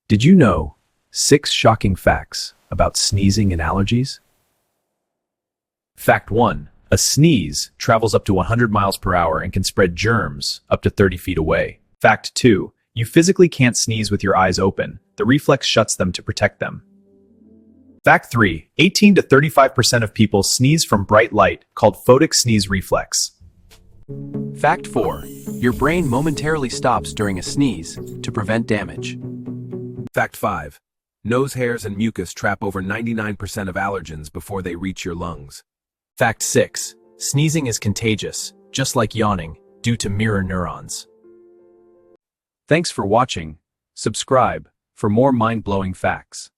Did you know 6 shocking facts about sneezing and allergies? Fact 1. A sneeze travels up to 100 miles per hour and can spread germs up to 30 feet away. Fact 2. You physically can't sneeze with your eyes open. The reflex shuts them to protect them. Fact 3. 18 to 35% of people sneeze from bright light, called photic sneeze reflex. Fact 4. Your brain momentarily stops during a sneeze to prevent damage. Fact 5. Nose hairs and mucus trap over 99% of allergens before they reach your lungs. Fact 6. Sneezing is contagious, just like yawning, due to mirror neurons. Thanks for watching. Subscribe for more mind-blowing facts.